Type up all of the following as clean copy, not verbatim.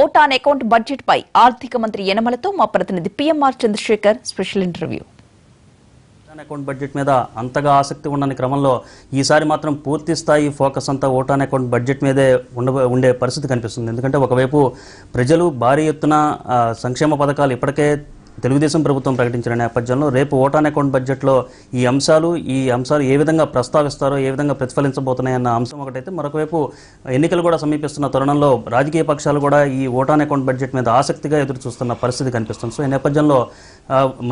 Vote on account budget పై ఆర్థిక మంత్రి యనమలతో మా ప్రతినిధి PMR Chandrashekhar special interview. Account budget మీద అంతగా ఆసక్తి ఉండని క్రమంలో ఈసారి మాత్రం పూర్తి స్థాయి ఫోకస్ అంతా ఓట్ ఆన్ అకౌంట్ బడ్జెట్ మీదే ఉండే పరిస్థితి కనిపిస్తుంది. ఎందుకంటే ఒకవైపు ప్రజలు భారీ ఎత్తున సంక్షేమ పథకాలు ఇప్పటికే తెలుగుదేశం ప్రభుత్వం ప్రకటించిన నేపథ్యంలో రేపు ఓట్ ఆన్ అకౌంట్ బడ్జెట్లో ఈ అంశాలు ఏ విధంగా ప్రస్తావిస్తారో, ఏ విధంగా ప్రతిఫలించబోతున్నాయన్న అంశం ఒకటైతే, మరొకవైపు ఎన్నికలు కూడా సమీపిస్తున్న తరుణంలో రాజకీయ పక్షాలు కూడా ఈ ఓట్ ఆన్ అకౌంట్ బడ్జెట్ మీద ఆసక్తిగా ఎదురు చూస్తున్న పరిస్థితి కనిపిస్తుంది. సో ఈ నేపథ్యంలో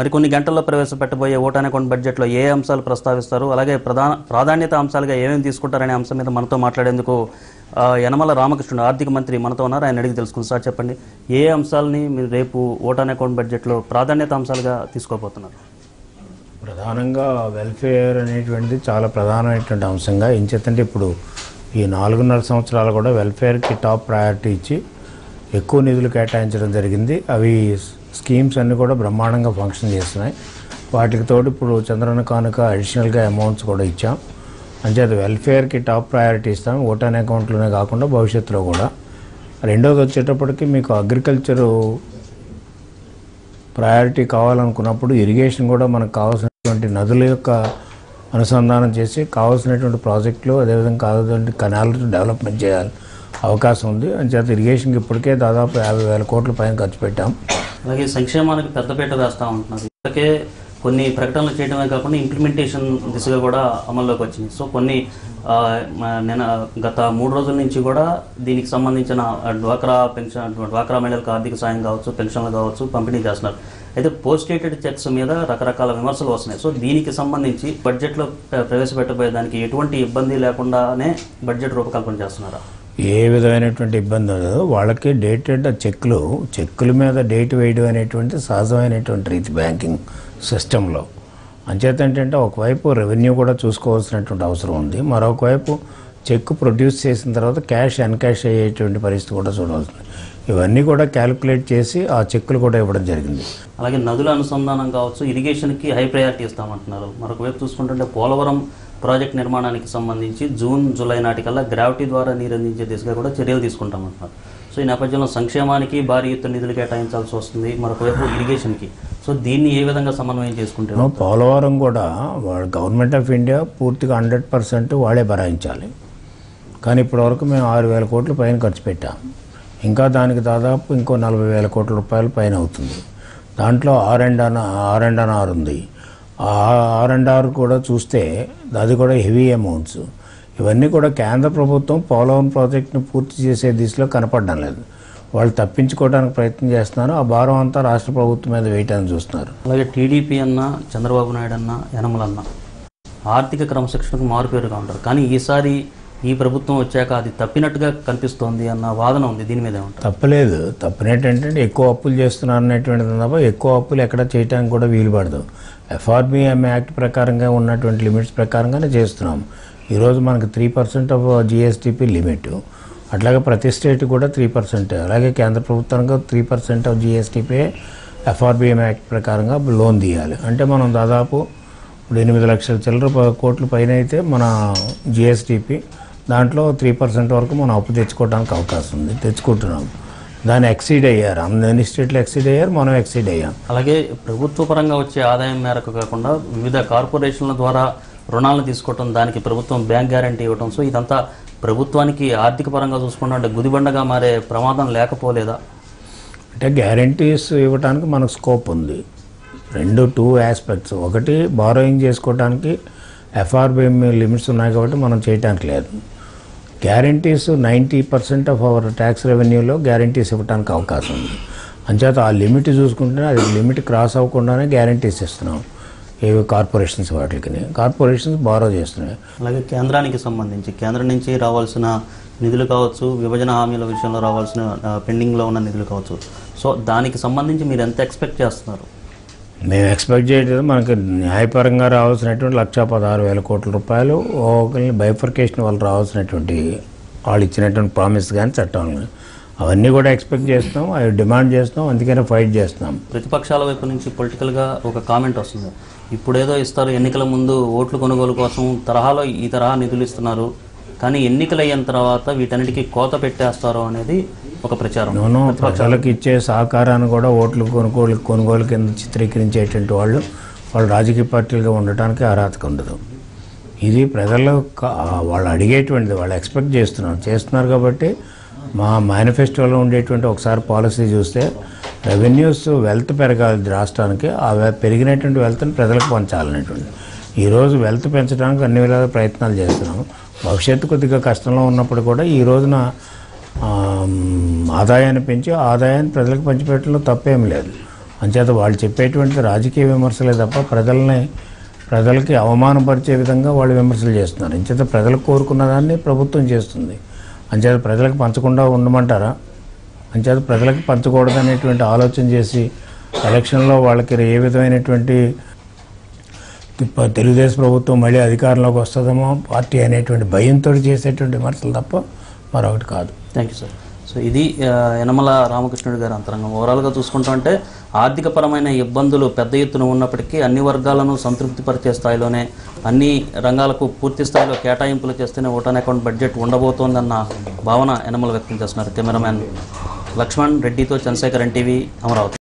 మరికొన్ని గంటల్లో ప్రవేశపెట్టబోయే ఓట్ ఆన్ అకౌంట్ బడ్జెట్లో ఏ అంశాలు ప్రస్తావిస్తారు, అలాగే ప్రాధాన్యత అంశాలుగా ఏమేమి తీసుకుంటారనే అంశం మీద మనతో మాట్లాడేందుకు యనమల రామకృష్ణుడు ఆర్థిక మంత్రి మనతో ఉన్నారు. ఆయన అడిగి తెలుసుకుంది. సార్ చెప్పండి, ఏ అంశాలని మీరు రేపు ఓట్ ఆన్ అకౌంట్ బడ్జెట్లో ప్రాధాన్యత అంశాలుగా తీసుకోబోతున్నారు? ప్రధానంగా వెల్ఫేర్ అనేటువంటిది చాలా ప్రధానమైనటువంటి అంశంగా ఎంచేతంటే ఇప్పుడు ఈ 4.5 సంవత్సరాలు కూడా వెల్ఫేర్కి టాప్ ప్రయారిటీ ఇచ్చి ఎక్కువ నిధులు కేటాయించడం జరిగింది. అవి స్కీమ్స్ అన్నీ కూడా బ్రహ్మాండంగా ఫంక్షన్ చేస్తున్నాయి. వాటికి తోడు ఇప్పుడు చంద్రన్న కానుక అడిషనల్గా అమౌంట్స్ కూడా ఇచ్చాం. అంచేత వెల్ఫేర్కి టాప్ ప్రయారిటీ ఇస్తాం, ఓట్ ఆన్ అకౌంట్లోనే కాకుండా భవిష్యత్తులో కూడా. రెండోది వచ్చేటప్పటికి మీకు అగ్రికల్చరు ప్రయారిటీ కావాలనుకున్నప్పుడు ఇరిగేషన్ కూడా మనకు కావాల్సినటువంటి నదుల యొక్క అనుసంధానం చేసి కావాల్సినటువంటి ప్రాజెక్టులు, అదేవిధంగా కావాల్సినటువంటి కెనాల్ డెవలప్మెంట్ చేయాలి అవకాశం ఉంది. అంచేత ఇరిగేషన్కి ఇప్పటికే దాదాపు 50,000 కోట్ల పైన ఖర్చు పెట్టాం. అలాగే సంక్షేమానికి పెద్దపీట వేస్తూ ఉంటున్నారు. ఇప్పటికే కొన్ని ప్రకటనలు చేయడమే కాకుండా ఇంప్లిమెంటేషన్ దిశగా కూడా అమల్లోకి వచ్చింది. సో కొన్ని గత 3 రోజుల నుంచి కూడా దీనికి సంబంధించిన డ్వాక్రా మహిళలకు ఆర్థిక సాయం కావచ్చు, పెన్షన్లు కావచ్చు పంపిణీ చేస్తున్నారు. అయితే పోస్ట్ డేటెడ్ చెక్స్ మీద రకరకాల విమర్శలు వస్తున్నాయి. సో దీనికి సంబంధించి బడ్జెట్లో ప్రవేశపెట్టబోయేదానికి ఎటువంటి ఇబ్బంది లేకుండానే బడ్జెట్ రూపకల్పన చేస్తున్నారా? ఏ విధమైనటువంటి ఇబ్బంది ఉండదు. వాళ్ళకి డేటెడ్ చెక్కుల మీద డేట్ వేయడం అనేటువంటి సహజమైనటువంటి రీతి బ్యాంకింగ్ సిస్టంలో. అంచేత ఏంటంటే ఒకవైపు రెవెన్యూ కూడా చూసుకోవాల్సినటువంటి అవసరం ఉంది, మరొకవైపు చెక్ ప్రొడ్యూస్ చేసిన తర్వాత క్యాష్ ఎన్కాష్ అయ్యేటువంటి పరిస్థితి కూడా చూడవలసింది. ఇవన్నీ కూడా క్యాలిక్యులేట్ చేసి ఆ చెక్కులు కూడా ఇవ్వడం జరిగింది. అలాగే నదుల అనుసంధానం కావచ్చు, ఇరిగేషన్కి హై ప్రయారిటీ ఇస్తామంటున్నారు. మరొకవైపు చూసుకుంటుంటే పోలవరం ప్రాజెక్ట్ నిర్మాణానికి సంబంధించి జూన్, జూలై నాటికల్లా గ్రావిటీ ద్వారా నీరు అందించే దిశగా కూడా చర్యలు తీసుకుంటామంటున్నారు. సో ఈ నేపథ్యంలో సంక్షేమానికి భారీ ఎత్తున నిధులు కేటాయించాల్సి వస్తుంది, మరొకవైపు ఇరిగేషన్కి. సో దీన్ని ఏ విధంగా సమన్వయం చేసుకుంటే? పోలవరం కూడా గవర్నమెంట్ ఆఫ్ ఇండియా పూర్తిగా 100% వాళ్ళే భరాయించాలి. కానీ ఇప్పటివరకు మేము 6,000 కోట్ల పైన ఖర్చు పెట్టాం. ఇంకా దానికి దాదాపు ఇంకో 40,000 కోట్ల రూపాయల పైన అవుతుంది. దాంట్లో R&R ఉంది. R&R కూడా చూస్తే అది కూడా హెవీ అమౌంట్స్. ఇవన్నీ కూడా కేంద్ర ప్రభుత్వం పోలవరం ప్రాజెక్టును పూర్తి చేసే దిశలో కనపడడం లేదు. వాళ్ళు తప్పించుకోవడానికి ప్రయత్నం చేస్తున్నారు. ఆ భారం అంతా రాష్ట్ర ప్రభుత్వం మీద వేయటానికి చూస్తున్నారు. అలాగే టీడీపీ అన్న, చంద్రబాబు నాయుడు అన్న, యనమలన్న ఆర్థిక క్రమశిక్షణకు మారుపేరుగా ఉంటారు. కానీ ఈసారి ఈ ప్రభుత్వం వచ్చాక అది తప్పినట్టుగా కనిపిస్తోంది అన్న వాదన ఉంది. దీని మీద ఏమంటారు? తప్పలేదు. తప్పినట్టంటే ఎక్కువ అప్పులు చేస్తున్నారు అనేటువంటిది తప్ప ఎక్కువ అప్పులు ఎక్కడ చేయడానికి కూడా వీలు పడదు. FRBM యాక్ట్ ప్రకారంగా ఉన్నటువంటి లిమిట్స్ ప్రకారంగానే చేస్తున్నాం. ఈరోజు మనకు 3% ఆఫ్ GSTP లిమిట్, అట్లాగే ప్రతి స్టేట్ కూడా 3%, అలాగే కేంద్ర ప్రభుత్వానికి 3% ఆఫ్ GSTP FRBM యాక్ట్ ప్రకారంగా లోన్ తీయాలి. అంటే మనం దాదాపు 8 లక్షల చిల్లర కోట్ల పైన అయితే మన GSTP, దాంట్లో 3% వరకు మనం అప్పు తెచ్చుకోవడానికి అవకాశం ఉంది. తెచ్చుకుంటున్నాం. దాన్ని ఎక్సీడ్ అయ్యారు. అన్ని స్టేట్లు ఎక్సీడ్ అయ్యారు, మనం ఎక్సీడ్ అయ్యాం. అలాగే ప్రభుత్వ పరంగా వచ్చే ఆదాయం మేరకు కాకుండా వివిధ కార్పొరేషన్ల ద్వారా రుణాలను తీసుకోవటం, దానికి ప్రభుత్వం బ్యాంక్ గ్యారంటీ ఇవ్వటం. సో ఇదంతా ప్రభుత్వానికి ఆర్థిక పరంగా చూసుకుంటే గుదిబండగా మారే ప్రమాదం లేకపోలేదా? అంటే గ్యారంటీస్ ఇవ్వడానికి మనకు స్కోప్ ఉంది. 2 ఆస్పెక్ట్స్. ఒకటి, బారోయింగ్ చేసుకోవడానికి FRBM లిమిట్స్ ఉన్నాయి కాబట్టి మనం చేయడానికి లేదు. గ్యారంటీస్ 90% ఆఫ్ అవర్ ట్యాక్స్ రెవెన్యూలో గ్యారంటీస్ ఇవ్వడానికి అవకాశం ఉంది. అంచేత ఆ లిమిట్ చూసుకుంటే అది లిమిట్ క్రాస్ అవ్వకుండానే గ్యారంటీస్ ఇస్తున్నాం. ఏవి కార్పొరేషన్స్, కార్పొరేషన్స్ బారో చేస్తున్నాయి. అలాగే కేంద్రానికి సంబంధించి కేంద్రం నుంచి రావాల్సిన నిధులు కావచ్చు, విభజన హామీల విషయంలో రావాల్సిన పెండింగ్లో ఉన్న నిధులు కావచ్చు. సో దానికి సంబంధించి మీరు ఎంత ఎక్స్పెక్ట్ చేస్తున్నారు? మేము ఎక్స్పెక్ట్ చేయలేదు. మనకు న్యాయపరంగా రావాల్సినటువంటి 1,16,000 కోట్ల రూపాయలు బైఫర్కేషన్ వాళ్ళు రావాల్సినటువంటి వాళ్ళు ఇచ్చినటువంటి ప్రామిస్ కానీ చట్టంలో అవన్నీ కూడా ఎక్స్పెక్ట్ చేస్తున్నాం, అవి డిమాండ్ చేస్తున్నాం, అందుకనే ఫైట్ చేస్తున్నాం. ప్రతిపక్షాల వైపు నుంచి పొలిటికల్గా ఒక కామెంట్ వస్తుంది, ఇప్పుడేదో ఇస్తారు ఎన్నికల ముందు ఓట్లు కొనుగోలు కోసం తరహాలో ఈ తరహా నిధులు ఇస్తున్నారు, కానీ ఎన్నికలు అయిన తర్వాత వీటన్నిటికీ కోత పెట్టేస్తారు అనేది ఒక ప్రచారం. ప్రజలకు ఇచ్చే సహకారాన్ని కూడా ఓట్లు కొనుగోలు కింద చిత్రీకరించేటువంటి వాళ్ళు రాజకీయ పార్టీలుగా ఉండటానికి అర్హత ఉండదు. ఇది ప్రజలు వాళ్ళు అడిగేటువంటిది, వాళ్ళు ఎక్స్పెక్ట్ చేస్తున్నారు కాబట్టి మా మేనిఫెస్టోలో ఉండేటువంటి ఒకసారి పాలసీ చూస్తే రెవెన్యూస్ వెల్త్ పెరగాలి రాష్ట్రానికి, ఆ పెరిగినటువంటి వెల్త్ని ప్రజలకు పంచాలనేటువంటి. ఈరోజు వెల్త్ పెంచడానికి అన్ని విధాల ప్రయత్నాలు చేస్తున్నాము. భవిష్యత్తు కొద్దిగా కష్టంలో ఉన్నప్పుడు కూడా ఈ రోజున ఆదాయాన్ని పెంచి ఆదాయాన్ని ప్రజలకు పంచిపెట్టడంలో తప్పేం లేదు. అంచేత వాళ్ళు చెప్పేటువంటి రాజకీయ విమర్శలే తప్ప ప్రజలకి అవమానపరిచే విధంగా వాళ్ళు విమర్శలు చేస్తున్నారు. అంచేత ప్రజలు కోరుకున్న దాన్ని ప్రభుత్వం చేస్తుంది. అంచేత ప్రజలకు పంచకుండా ఉండమంటారా? అంచేత ప్రజలకు పంచకూడదనేటువంటి ఆలోచన చేసి ఎలక్షన్లో వాళ్ళకి ఏ విధమైనటువంటి తెలుగుదేశం ప్రభుత్వం మళ్ళీ అధికారంలోకి వస్తుందేమో పార్టీ అనేటువంటి భయంతో చేసేటువంటి విమర్శలు తప్ప మరొకటి కాదు. Thank you sir. సో ఇది యనమల రామకృష్ణుడు గారి అంతరంగం. ఓవరాల్గా చూసుకుంటుంటే ఆర్థికపరమైన ఇబ్బందులు పెద్ద ఎత్తున ఉన్నప్పటికీ అన్ని వర్గాలను సంతృప్తిపరిచే స్థాయిలోనే అన్ని రంగాలకు పూర్తి స్థాయిలో కేటాయింపులు చేస్తేనే ఓటాన్ అకౌంట్ బడ్జెట్ ఉండబోతోందన్న భావన యనమల వ్యక్తం చేస్తున్నారు. కెమెరామ్యాన్ లక్ష్మణ్ రెడ్డితో చంద్రశేఖర్, NTV, అమరావతి.